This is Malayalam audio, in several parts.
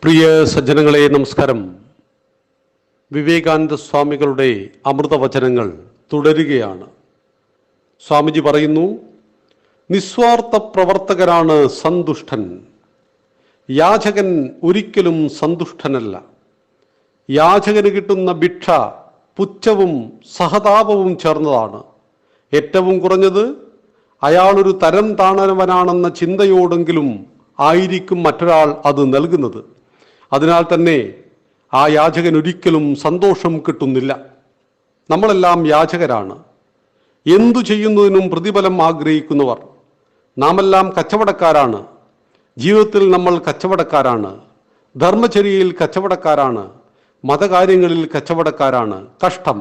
പ്രിയ സജ്ജനങ്ങളെ നമസ്കാരം. വിവേകാനന്ദ സ്വാമികളുടെ അമൃതവചനങ്ങൾ തുടരുകയാണ്. സ്വാമിജി പറയുന്നു, നിസ്വാർത്ഥ പ്രവർത്തകനാണ് സന്തുഷ്ടൻ. യാചകൻ ഒരിക്കലും സന്തുഷ്ടനല്ല. യാചകന് കിട്ടുന്ന ഭിക്ഷ പുച്ഛവും സഹതാപവും ചേർന്നതാണ്. ഏറ്റവും കുറഞ്ഞത് അയാളൊരു തരം താണവനാണെന്ന ചിന്തയോടെങ്കിലും ആയിരിക്കും മറ്റൊരാൾ അത് നൽകുന്നത്. അതിനാൽ തന്നെ ആ യാചകൻ ഒരിക്കലും സന്തോഷം കിട്ടുന്നില്ല. നമ്മളെല്ലാം യാചകരാണ്. എന്തു ചെയ്യുന്നതിനും പ്രതിഫലം ആഗ്രഹിക്കുന്നവർ. നാമെല്ലാം കച്ചവടക്കാരാണ്. ജീവിതത്തിൽ നമ്മൾ കച്ചവടക്കാരാണ്. ധർമ്മചര്യയിൽ കച്ചവടക്കാരാണ്. മതകാര്യങ്ങളിൽ കച്ചവടക്കാരാണ്. കഷ്ടം,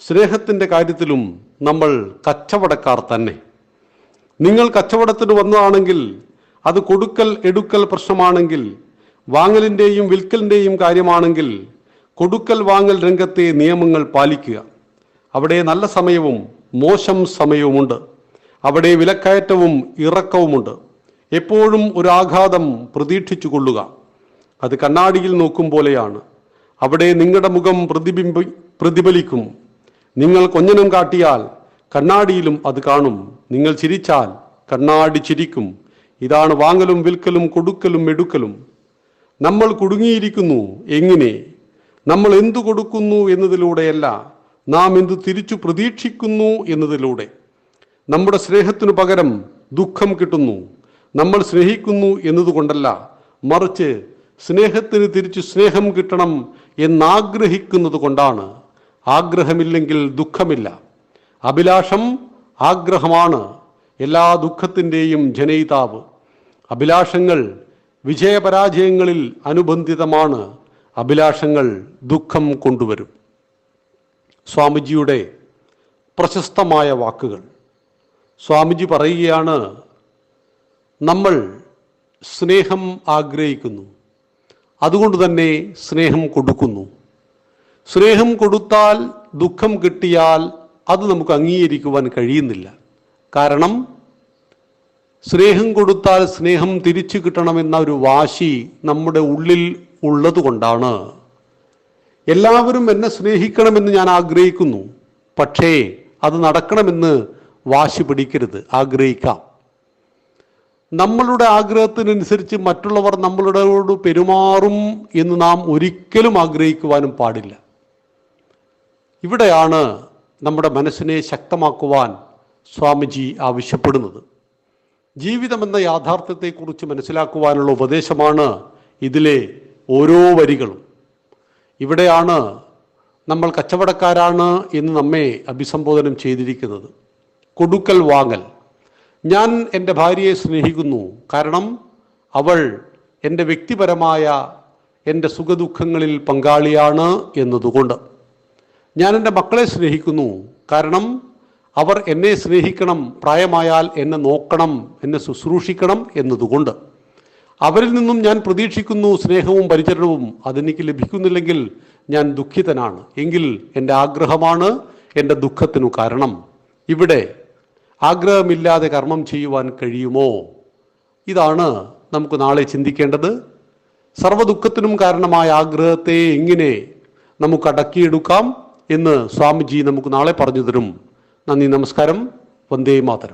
സ്നേഹത്തിൻ്റെ കാര്യത്തിലും നമ്മൾ കച്ചവടക്കാർ തന്നെ. നിങ്ങൾ കച്ചവടത്തിന് വന്നതാണെങ്കിൽ, അത് കൊടുക്കൽ എടുക്കൽ പ്രശ്നമാണെങ്കിൽ, വാങ്ങലിൻ്റെയും വിൽക്കലിൻ്റെയും കാര്യമാണെങ്കിൽ, കൊടുക്കൽ വാങ്ങൽ രംഗത്തെ നിയമങ്ങൾ പാലിക്കുക. അവിടെ നല്ല സമയവും മോശം സമയവുമുണ്ട്. അവിടെ വിലക്കയറ്റവും ഇറക്കവുമുണ്ട്. എപ്പോഴും ഒരു ആഘാതം പ്രതീക്ഷിച്ചു കൊള്ളുക. അത് കണ്ണാടിയിൽ നോക്കും പോലെയാണ്. അവിടെ നിങ്ങളുടെ മുഖം പ്രതിഫലിക്കും. നിങ്ങൾ കൊഞ്ഞനം കാട്ടിയാൽ കണ്ണാടിയിലും അത് കാണും. നിങ്ങൾ ചിരിച്ചാൽ കണ്ണാടി ചിരിക്കും. ഇതാണ് വാങ്ങലും വിൽക്കലും കൊടുക്കലും എടുക്കലും. നമ്മൾ കുടുങ്ങിയിരിക്കുന്നു. എങ്ങനെ? നമ്മൾ എന്തു കൊടുക്കുന്നു എന്നതിലൂടെയല്ല, നാം എന്തു തിരിച്ചു പ്രതീക്ഷിക്കുന്നു എന്നതിലൂടെ. നമ്മുടെ സ്നേഹത്തിനു പകരം ദുഃഖം കിട്ടുന്നു. നമ്മൾ സ്നേഹിക്കുന്നു എന്നതുകൊണ്ടല്ല, മറിച്ച് സ്നേഹത്തിന് തിരിച്ചു സ്നേഹം കിട്ടണം എന്നാഗ്രഹിക്കുന്നത് കൊണ്ടാണ്. ആഗ്രഹമില്ലെങ്കിൽ ദുഃഖമില്ല. അഭിലാഷം ആഗ്രഹമാണ് എല്ലാ ദുഃഖത്തിൻ്റെയും ജനയിതാവ്. അഭിലാഷങ്ങൾ വിജയപരാജയങ്ങളിൽ അനുബന്ധിതമാണ്. അഭിലാഷങ്ങൾ ദുഃഖം കൊണ്ടുവരും. സ്വാമിജിയുടെ പ്രശസ്തമായ വാക്കുകൾ. സ്വാമിജി പറയുകയാണ്, നമ്മൾ സ്നേഹം ആഗ്രഹിക്കുന്നു, അതുകൊണ്ട് തന്നെ സ്നേഹം കൊടുക്കുന്നു. സ്നേഹം കൊടുത്താൽ ദുഃഖം കിട്ടിയാൽ അത് നമുക്ക് അംഗീകരിക്കുവാൻ കഴിയുന്നില്ല. കാരണം സ്നേഹം കൊടുത്താൽ സ്നേഹം തിരിച്ചു കിട്ടണമെന്ന ഒരു വാശി നമ്മുടെ ഉള്ളിൽ ഉള്ളത് കൊണ്ടാണ്. എല്ലാവരും എന്നെ സ്നേഹിക്കണമെന്ന് ഞാൻ ആഗ്രഹിക്കുന്നു, പക്ഷേ അത് നടക്കണമെന്ന് വാശി പിടിക്കരുത്. ആഗ്രഹിക്കാം. നമ്മളുടെ ആഗ്രഹത്തിനനുസരിച്ച് മറ്റുള്ളവർ നമ്മളോട് പെരുമാറും എന്ന് നാം ഒരിക്കലും ആഗ്രഹിക്കുവാനും പാടില്ല. ഇവിടെയാണ് നമ്മുടെ മനസ്സിനെ ശക്തമാക്കുവാൻ സ്വാമിജി ആവശ്യപ്പെടുന്നത്. ജീവിതമെന്ന യാഥാർത്ഥ്യത്തെക്കുറിച്ച് മനസ്സിലാക്കുവാനുള്ള ഉപദേശമാണ് ഇതിലെ ഓരോ വരികളും. ഇവിടെയാണ് നമ്മൾ കച്ചവടക്കാരാണ് എന്ന് നമ്മെ അഭിസംബോധനം ചെയ്തിരിക്കുന്നത്. കൊടുക്കൽ വാങ്ങൽ. ഞാൻ എൻ്റെ ഭാര്യയെ സ്നേഹിക്കുന്നു, കാരണം അവൾ എൻ്റെ വ്യക്തിപരമായ എൻ്റെ സുഖദുഃഖങ്ങളിൽ പങ്കാളിയാണ് എന്നതുകൊണ്ട്. ഞാൻ എൻ്റെ മക്കളെ സ്നേഹിക്കുന്നു, കാരണം അവർ എന്നെ സ്നേഹിക്കണം, പ്രായമായാൽ എന്നെ നോക്കണം, എന്നെ ശുശ്രൂഷിക്കണം എന്നതുകൊണ്ട്. അവരിൽ നിന്നും ഞാൻ പ്രതീക്ഷിക്കുന്നു സ്നേഹവും പരിചരണവും. അതെനിക്ക് ലഭിക്കുന്നില്ലെങ്കിൽ ഞാൻ ദുഃഖിതനാണ്. എങ്കിൽ എൻ്റെ ആഗ്രഹമാണ് എൻ്റെ ദുഃഖത്തിനു കാരണം. ഇവിടെ ആഗ്രഹമില്ലാതെ കർമ്മം ചെയ്യുവാൻ കഴിയുമോ? ഇതാണ് നമുക്ക് നാളെ ചിന്തിക്കേണ്ടത്. സർവ്വദുഃഖത്തിനും കാരണമായ ആഗ്രഹത്തെ എങ്ങനെ നമുക്ക് അടക്കിയെടുക്കാം എന്ന് സ്വാമിജി നമുക്ക് നാളെ പറഞ്ഞു തരും. നന്ദി, നമസ്കാരം. വന്ദേ മാതരം.